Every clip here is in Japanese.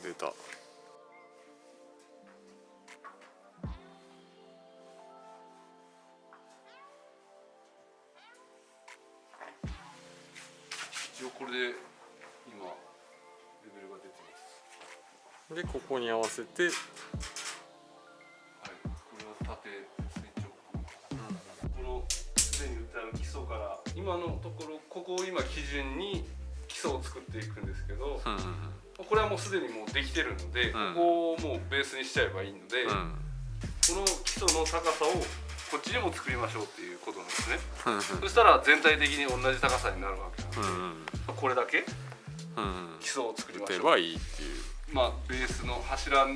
出た。一応これで今レベルが出てます。でここに合わせて、はい、これを縦垂直、このすでに売ってある基礎から今のところここを今基準に基礎を作っていくんですけど、これはもうすでにもうできてるので、ここをもうベースにしちゃえばいいので、この基礎の高さをこっちにも作りましょうっていうことなんですね。そしたら全体的に同じ高さになるわけなんで、これだけ基礎を作りましょう。打てばいいっていう。まあベースの柱の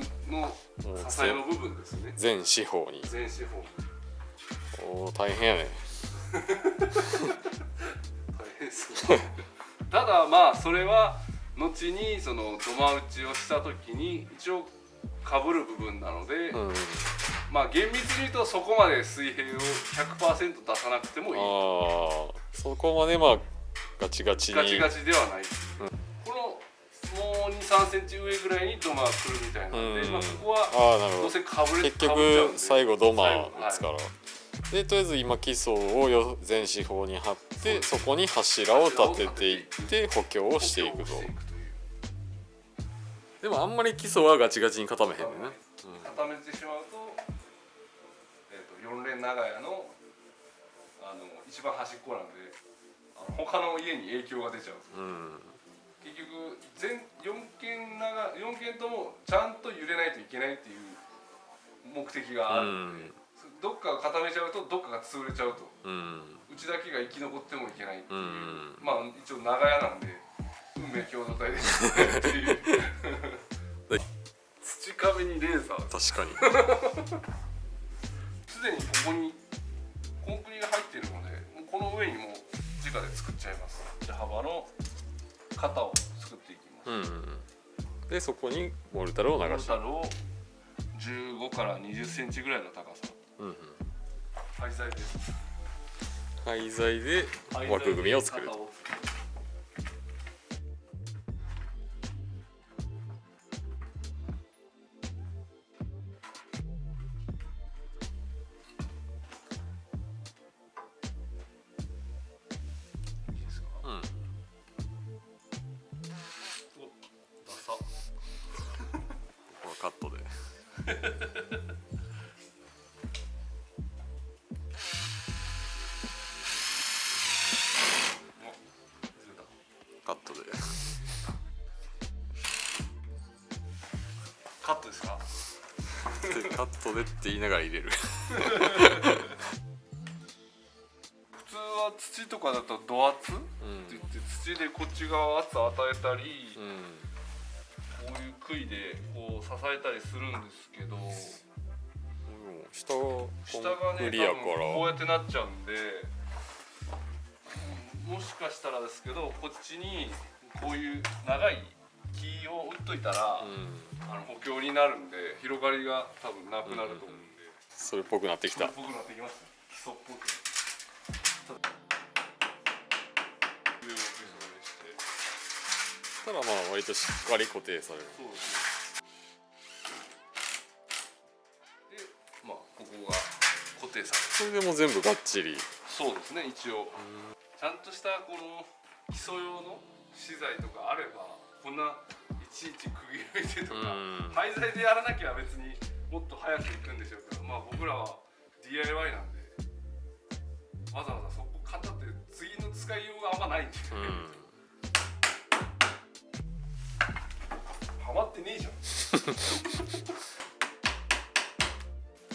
支えの部分ですね。全四方に。全四方。おお、大変やね。大変そう。ただまあそれは後にその土間打ちをした時に一応被る部分なので、まあ厳密に言うとそこまで水平を 100% 出さなくてもいい。ああ、そこまでまあガチガチに。ガチガチではない。このもう2、3センチ上ぐらいに土間が来るみたいなので、まあここはどうせ結局最後土間打つから。でとりあえず今基礎を全四方に張って、そこに柱を立てていって補強をしていくと。でもあんまり基礎はガチガチに固めへんねんね。固めてしまうと、4連長屋の一番端っこなんで他の家に影響が出ちゃうんですよ。結局4軒ともちゃんと揺れないといけないっていう目的があるので、どっかが固めちゃうとどっかが潰れちゃうと、うちだけが生き残ってもいけないっていう、まあ一応長屋なんで運命共同体ですっていう土壁にレーザー。確かにすでにここにコンクリが入っているので、もうこの上にもう直で作っちゃいます。じゃあ幅の型を作っていきます。でそこにモルタルを流して、モルタルを15から20センチぐらいの高さ、廃材です。廃材で枠組みを作る。カットでカットでカットですか？カットでって言いながら入れる普通は土とかだと土圧、って言って土でこっち側圧を与えたり、こういう杭でこう支えたりするんですけど、下がね、クリアからこうやってなっちゃうんで、もしかしたらですけどこっちにこういう長い木を打っといたら、補強になるんで広がりが多分なくなると思うんで、それっぽくなってきた。それっぽくなってきます。基礎っぽくただまあ割としっかり固定される。そうですね。で、まあここが固定される。それでも全部がっちり。そうですね、一応ちゃんとしたこの基礎用の資材とかあればこんないちいち区切りてとか、廃材でやらなきゃ別にもっと早くいくんでしょうけど、まあ僕らは DIY なんでわざわざそこ買ったって次の使いようがあんまないんで、ハマってねえじゃん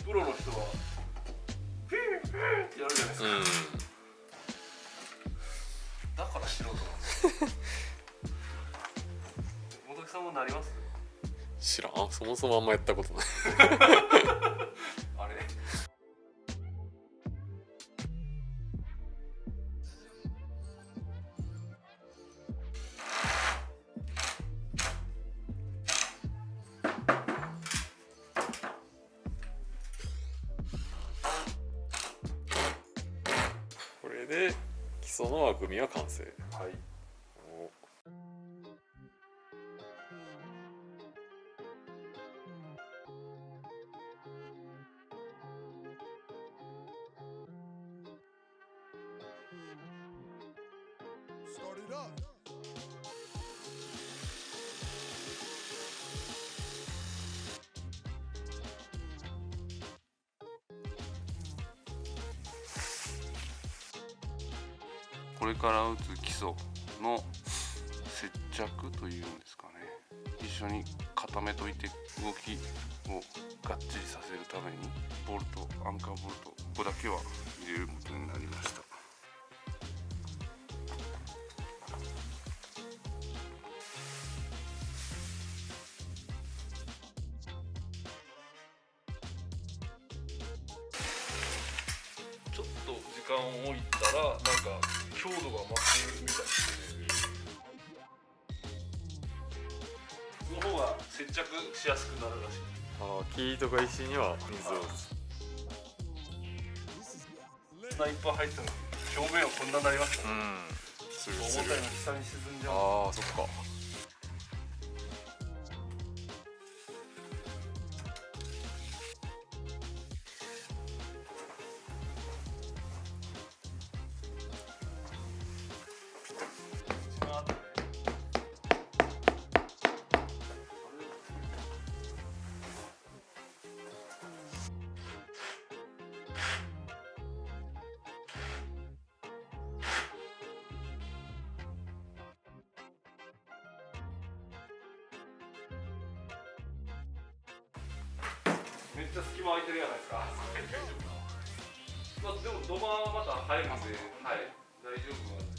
プロの人はフィーフィーってやるじゃないですか、だから素人なんですよ本木さんもなります？知らん、そもそもあんまやったことないあれで基礎の枠組みは完成。はい。おこれから打つ基礎の接着というんですかね、一緒に固めといて動きをがっちりさせるためにボルト、アンカーボルト、ここだけは入れることになりました。ちょっと時間を置いたらなんか強度が増すみたいですね。この方が接着しやすくなるらしい。木とか石には水を打つ。砂いっぱい入ったのに表面はこんなになりましたね。する重する。たいのに下に沈んじゃう。ああそっか。めっちゃ隙間空いてるじゃないですか。まあでも土間はまた入るんで、はい、大丈夫なんで。